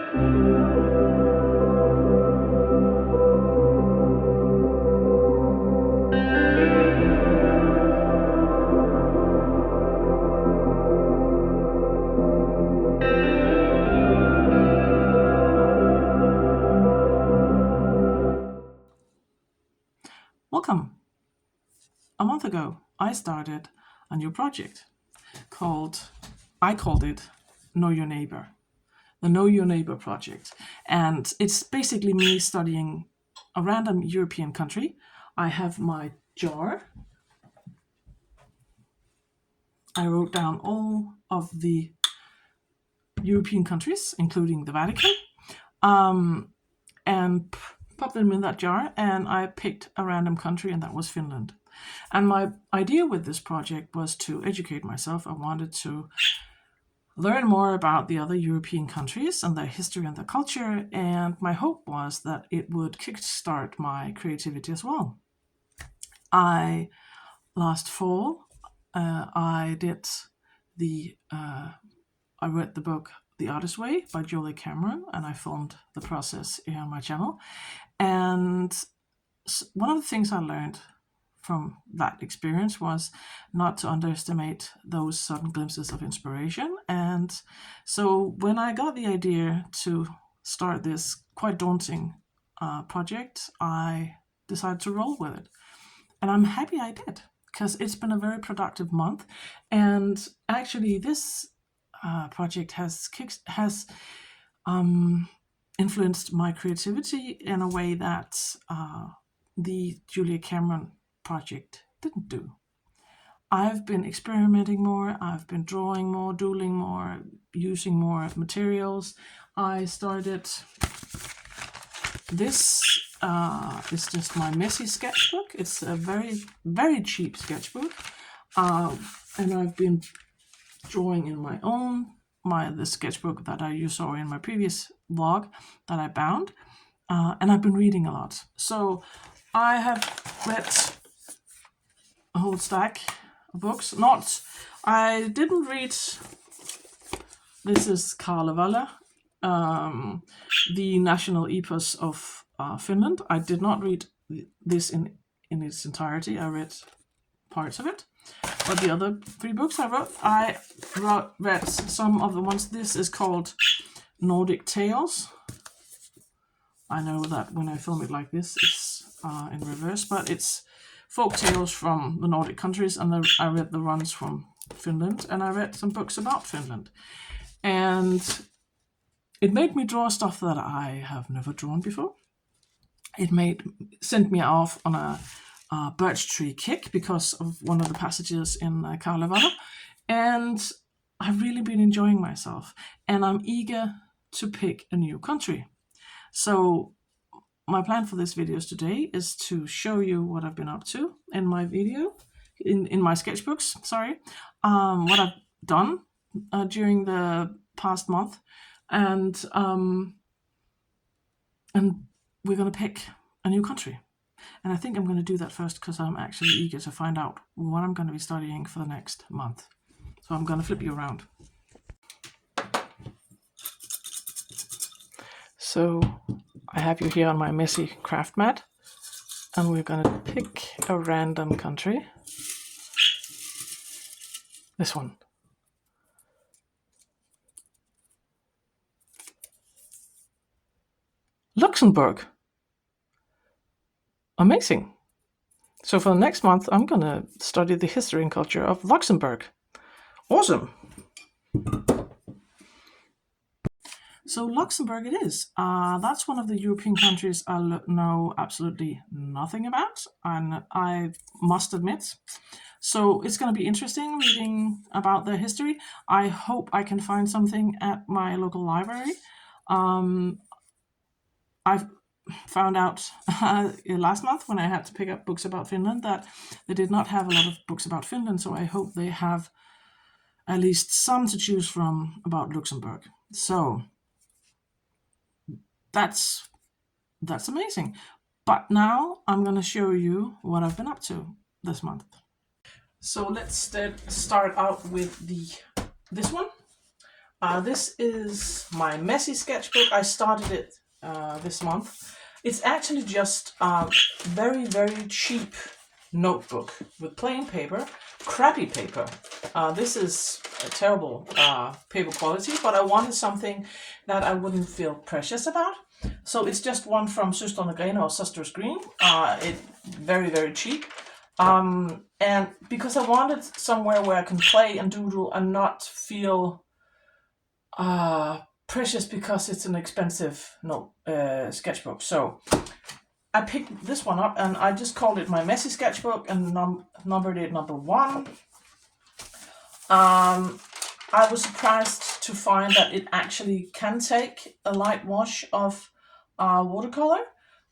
Welcome. A month ago, I started a new project I called it Know Your Neighbor, the Know Your Neighbor project. And it's basically me studying a random European country. I have my jar. I wrote down all of the European countries, including the Vatican, and popped them in that jar, and I picked a random country, and that was Finland. And my idea with this project was to educate myself. I wanted to learn more about the other European countries and their history and their culture, and my hope was that it would kickstart my creativity as well. Last fall, I read the book The Artist's Way by Julie Cameron, and I filmed the process here on my channel. And one of the things I learned from that experience was not to underestimate those sudden glimpses of inspiration. And so when I got the idea to start this quite daunting project, I decided to roll with it. And I'm happy I did, because it's been a very productive month. And actually this project has influenced my creativity in a way that the Julia Cameron project didn't do. I've been experimenting more, I've been drawing more, doodling more, using more materials. I started this is just my messy sketchbook. It's a very, very cheap sketchbook. And I've been drawing in the sketchbook that you saw in my previous vlog that I bound. And I've been reading a lot. So I have read a whole stack of books. I didn't read, this is Kalevala, the national epos of Finland. I did not read this in its entirety. I read parts of it. But the other 3 books I read some of the ones. This is called Nordic Tales. I know that when I film it like this, it's in reverse, but it's folk tales from the Nordic countries, and I read the ones from Finland, and I read some books about Finland. And it made me draw stuff that I have never drawn before. It sent me off on a birch tree kick because of one of the passages in Kalevala, and I've really been enjoying myself, and I'm eager to pick a new country. So my plan for this video today is to show you what I've been up to in my video, in my sketchbooks, what I've done during the past month, and we're going to pick a new country. And I think I'm going to do that first because I'm actually eager to find out what I'm going to be studying for the next month. So I'm going to flip you around. So I have you here on my messy craft mat, and we're going to pick a random country. This one. Luxembourg. Amazing. So for the next month, I'm going to study the history and culture of Luxembourg. Awesome. So Luxembourg it is. That's one of the European countries I know absolutely nothing about, and I must admit. So it's going to be interesting reading about their history. I hope I can find something at my local library. I've found out last month when I had to pick up books about Finland that they did not have a lot of books about Finland, so I hope they have at least some to choose from about Luxembourg. So that's amazing. But now I'm going to show you what I've been up to this month. So let's start out with this one. This is my messy sketchbook. I started it this month. It's actually just a very, very cheap notebook with plain paper, crappy paper. This is a terrible paper quality, but I wanted something that I wouldn't feel precious about. So it's just one from Søstrene Grene or Sisters Green. It's very, very cheap. And because I wanted somewhere where I can play and doodle and not feel precious because it's an expensive sketchbook. So I picked this one up and I just called it my messy sketchbook and numbered it number 1. I was surprised to find that it actually can take a light wash of watercolor.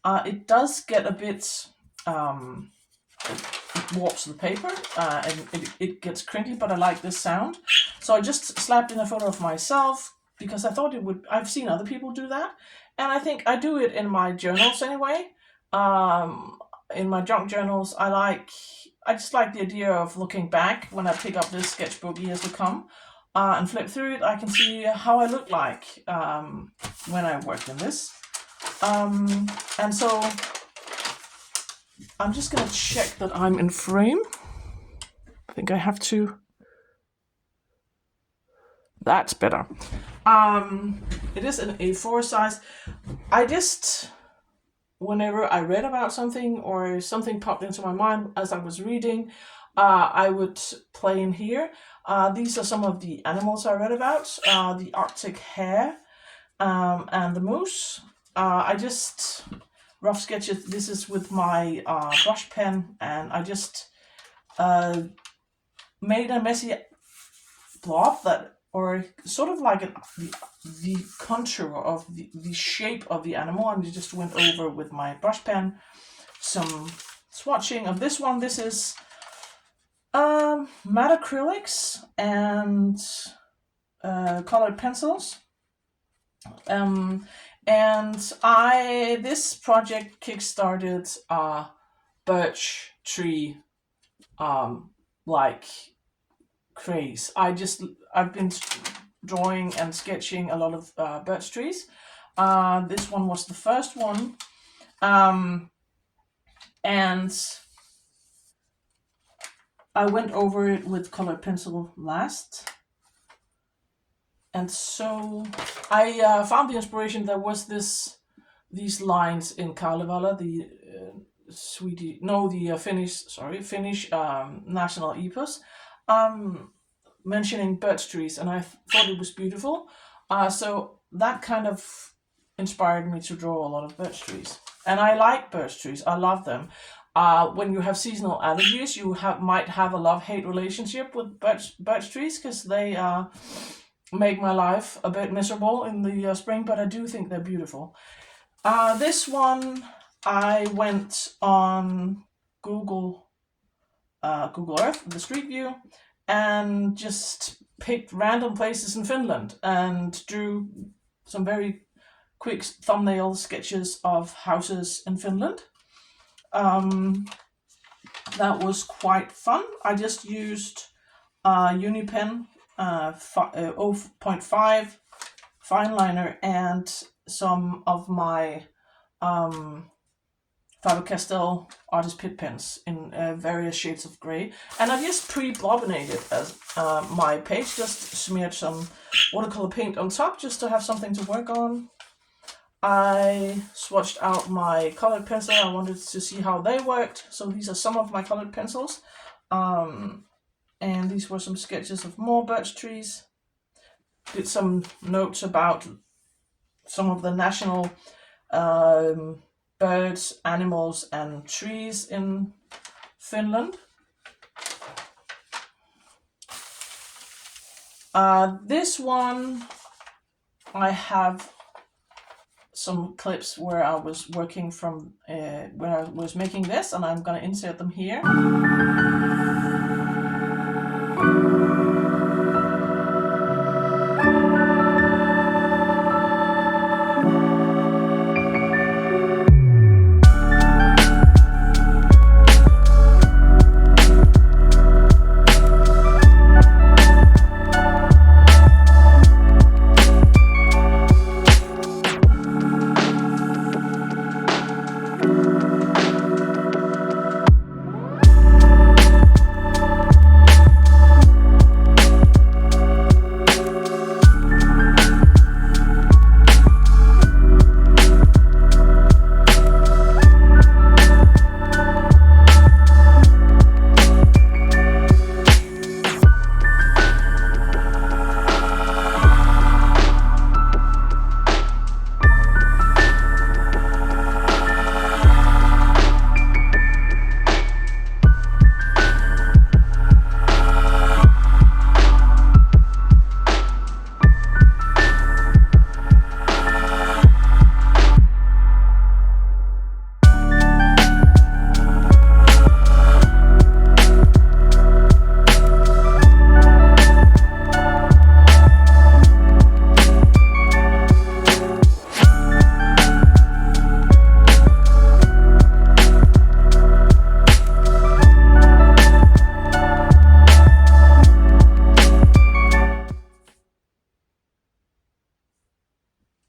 It does get a bit, it warps the paper and it gets crinkly, but I like this sound. So I just slapped in a photo of myself because I thought it would, I've seen other people do that. And I think I do it in my journals anyway. In my junk journals, I just like the idea of looking back when I pick up this sketchbook years to come and flip through it. I can see how I look like when I worked in this. And so I'm just going to check that I'm in frame. I think I have to. That's better. It is an A4 size. I just, whenever I read about something or something popped into my mind as I was reading, I would play in here. These are some of the animals I read about. The Arctic hare and the moose. I just rough sketches. This is with my brush pen, and I just made a messy blob that, or sort of like the contour of the shape of the animal, and I just went over with my brush pen some swatching of this one. This is matte acrylics and colored pencils. And this project kickstarted birch tree like craze. I've been drawing and sketching a lot of birch trees. This one was the first one, and I went over it with colored pencil last. And so I found the inspiration. There was these lines in Kalevala, the Finnish national epos, mentioning birch trees, and I thought it was beautiful. So that kind of inspired me to draw a lot of birch trees. And I like birch trees. I love them. When you have seasonal allergies, you might have a love-hate relationship with birch trees because they make my life a bit miserable in the spring, but I do think they're beautiful. This one, I went on Google Earth, the Street View, and just picked random places in Finland and drew some very quick thumbnail sketches of houses in Finland. That was quite fun. I just used Unipen 0.5 fine liner and some of my Faber-Castell artist pit pens in various shades of grey, and I just pre-blobbinated as my page, just smeared some watercolor paint on top just to have something to work on. I swatched out my colored pencil. I wanted to see how they worked, so these are some of my colored pencils. And these were some sketches of more birch trees. Did some notes about some of the national birds, animals, and trees in Finland. This one, I have some clips where I was working from, where I was making this, and I'm going to insert them here.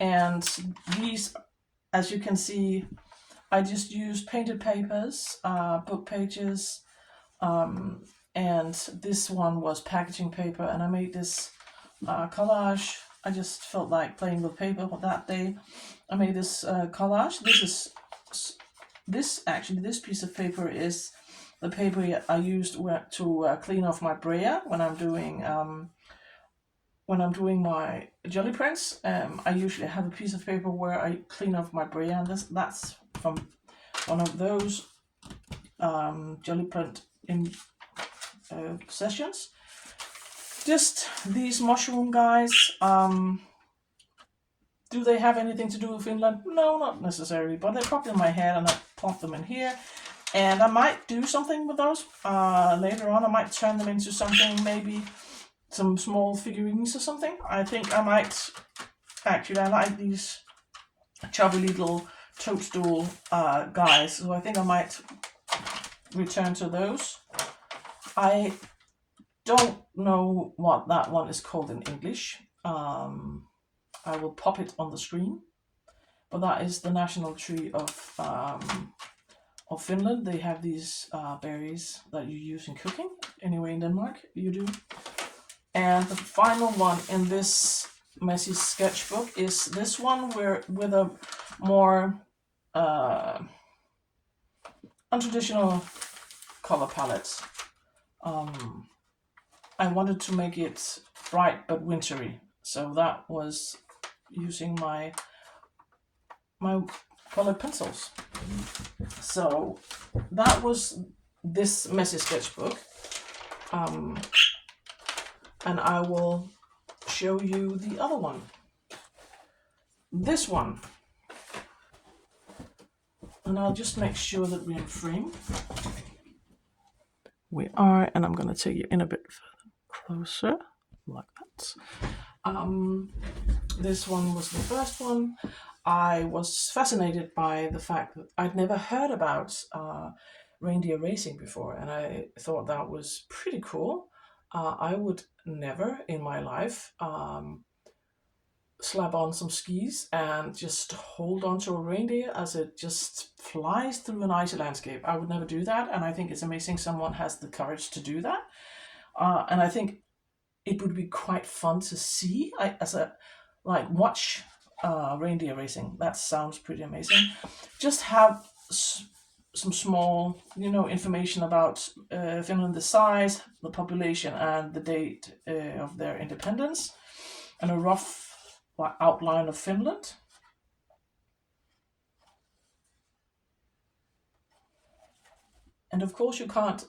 And these, as you can see, I just used painted papers, book pages, and this one was packaging paper, and I made this collage. I just felt like playing with paper that day. I made this collage. This piece of paper is the paper I used to clean off my brayer when I'm doing my jelly prints. I usually have a piece of paper where I clean off my brayer, and that's from one of those jelly print in sessions. Just these mushroom guys. Do they have anything to do with Finland? No, not necessarily, but they popped in my head and I popped them in here. And I might do something with those later on. I might turn them into something, maybe some small figurines or something. I think I might, actually, I like these chubby little toadstool guys, so I think I might return to those. I don't know what that one is called in English. I will pop it on the screen. But that is the national tree of Finland. They have these berries that you use in cooking. Anyway, in Denmark, you do. And the final one in this messy sketchbook is this one, with a more untraditional color palette. I wanted to make it bright but wintry, so that was using my colored pencils. So that was this messy sketchbook, and I will show you the other one. This one, and I'll just make sure that we're in frame. We are, and I'm going to take you in a bit closer, like that. This one was the first one. I was fascinated by the fact that I'd never heard about reindeer racing before, and I thought that was pretty cool. I would never in my life slap on some skis and just hold on to a reindeer as it just flies through an icy landscape. I would never do that, and I think it's amazing someone has the courage to do that. And I think it would be quite fun to see, watch reindeer racing. That sounds pretty amazing. Just have some small, information about Finland, the size, the population, and the date of their independence, and a rough outline of Finland. And of course you can't,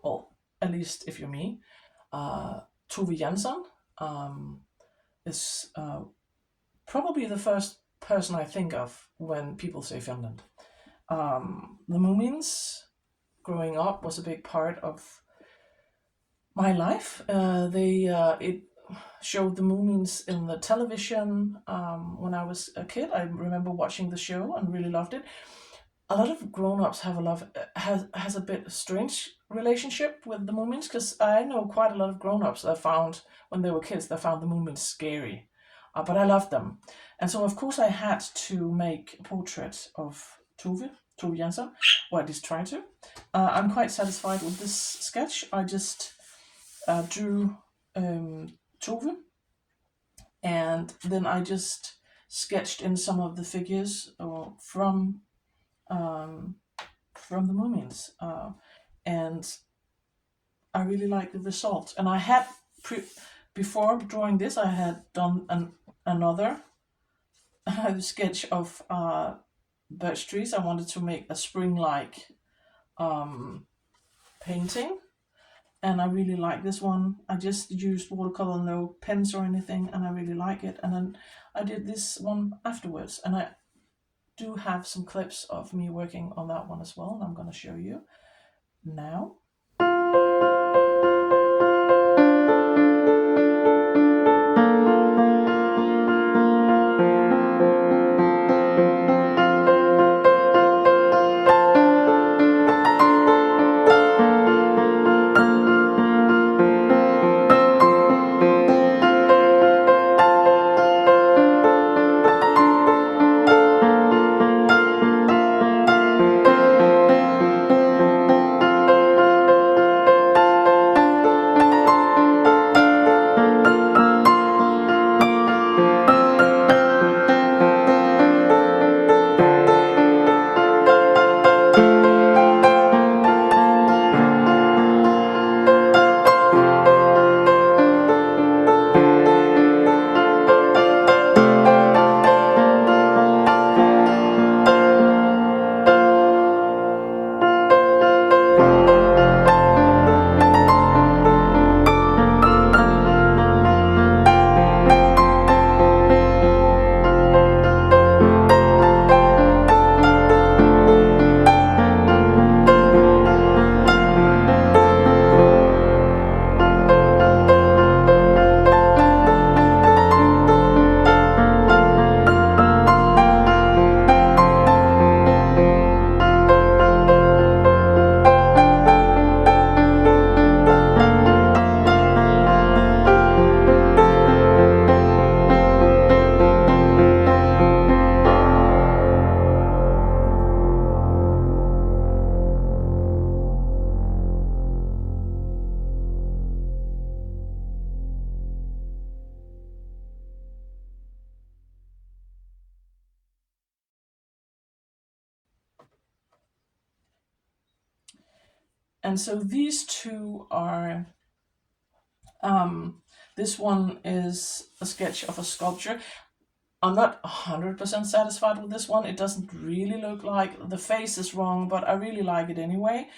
well, at least if you're me, Tove Jansson is probably the first person I think of when people say Finland. The Moomins growing up was a big part of my life. It showed the Moomins in the television when I was a kid. I remember watching the show and really loved it. A lot of grown-ups have has a bit strange relationship with the Moomins, because I know quite a lot of grown-ups that found, when they were kids, they found the Moomins scary. But I loved them. And so, of course, I had to make a portrait of Tove Jansson, or at least try to. I'm quite satisfied with this sketch. I just drew Tove, and then I just sketched in some of the figures from the Moomins, and I really like the result. And I had before drawing this, I had done another sketch of birch trees. I wanted to make a spring-like painting, and I really like this one. I just used watercolor, no pens or anything, and I really like it. And then I did this one afterwards, and I do have some clips of me working on that one as well, and I'm going to show you now. And so these two are, this one is a sketch of a sculpture. I'm not 100% satisfied with this one. It doesn't really look like, the face is wrong, but I really like it anyway.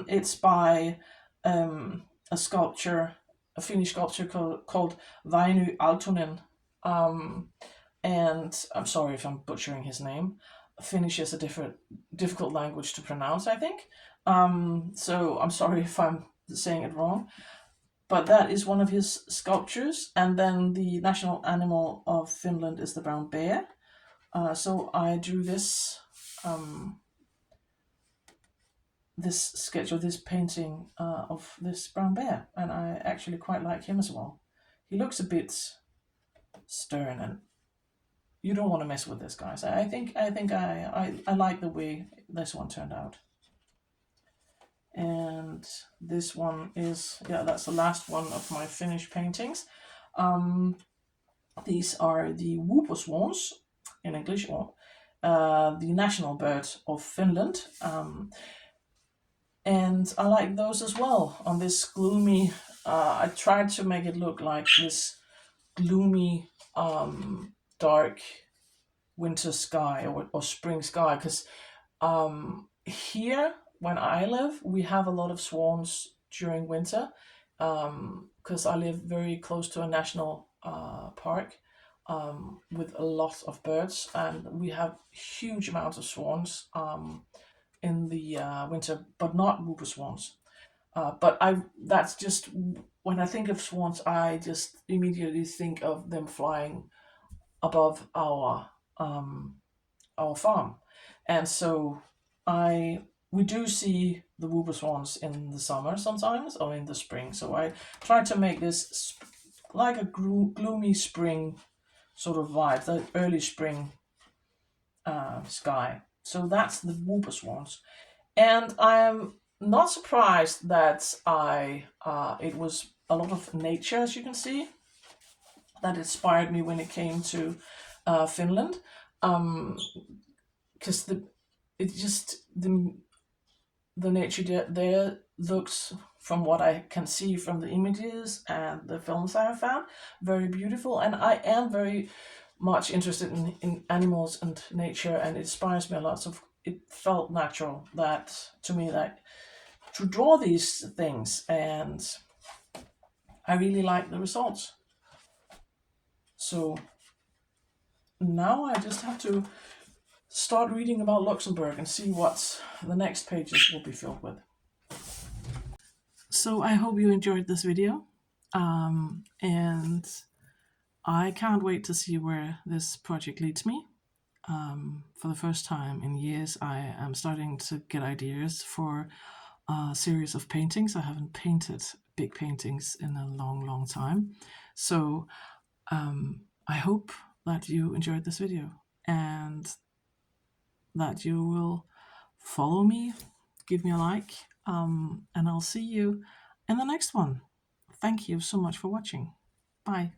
It's by a sculpture, a Finnish sculpture called Vainu Aaltonen. And I'm sorry if I'm butchering his name. Finnish is a difficult language to pronounce, I think. So I'm sorry if I'm saying it wrong. But that is one of his sculptures. And then the national animal of Finland is the brown bear. So I drew this this sketch or this painting of this brown bear, and I actually quite like him as well. He looks a bit stern, and you don't want to mess with this, guys. I think I like the way this one turned out. And this one is, yeah, that's the last one of my finished paintings. These are the whooper swans in English, or the national bird of Finland. And I like those as well. On this gloomy, I tried to make it look like this gloomy, dark winter sky or spring sky, because here when I live, we have a lot of swans during winter, because I live very close to a national park with a lot of birds, and we have huge amounts of swans in the winter, but not whooper swans. But that's just, when I think of swans, I just immediately think of them flying above our farm. And so we do see the whooper swans in the summer sometimes, or in the spring. So I tried to make this like a gloomy spring sort of vibe, the early spring sky. So that's the whooper swans. And I am not surprised that it was a lot of nature, as you can see, that inspired me when it came to Finland, because the nature there looks, from what I can see from the images and the films I have found, very beautiful. And I am very much interested in animals and nature, and it inspires me a lot. So it felt natural to me that to draw these things, and I really like the results. So now I just have to start reading about Luxembourg and see what the next pages will be filled with. So I hope you enjoyed this video, and I can't wait to see where this project leads me. For the first time in years, I am starting to get ideas for a series of paintings. I haven't painted big paintings in a long time. So I hope that you enjoyed this video, and that you will follow me, give me a like, and I'll see you in the next one. Thank you so much for watching. Bye.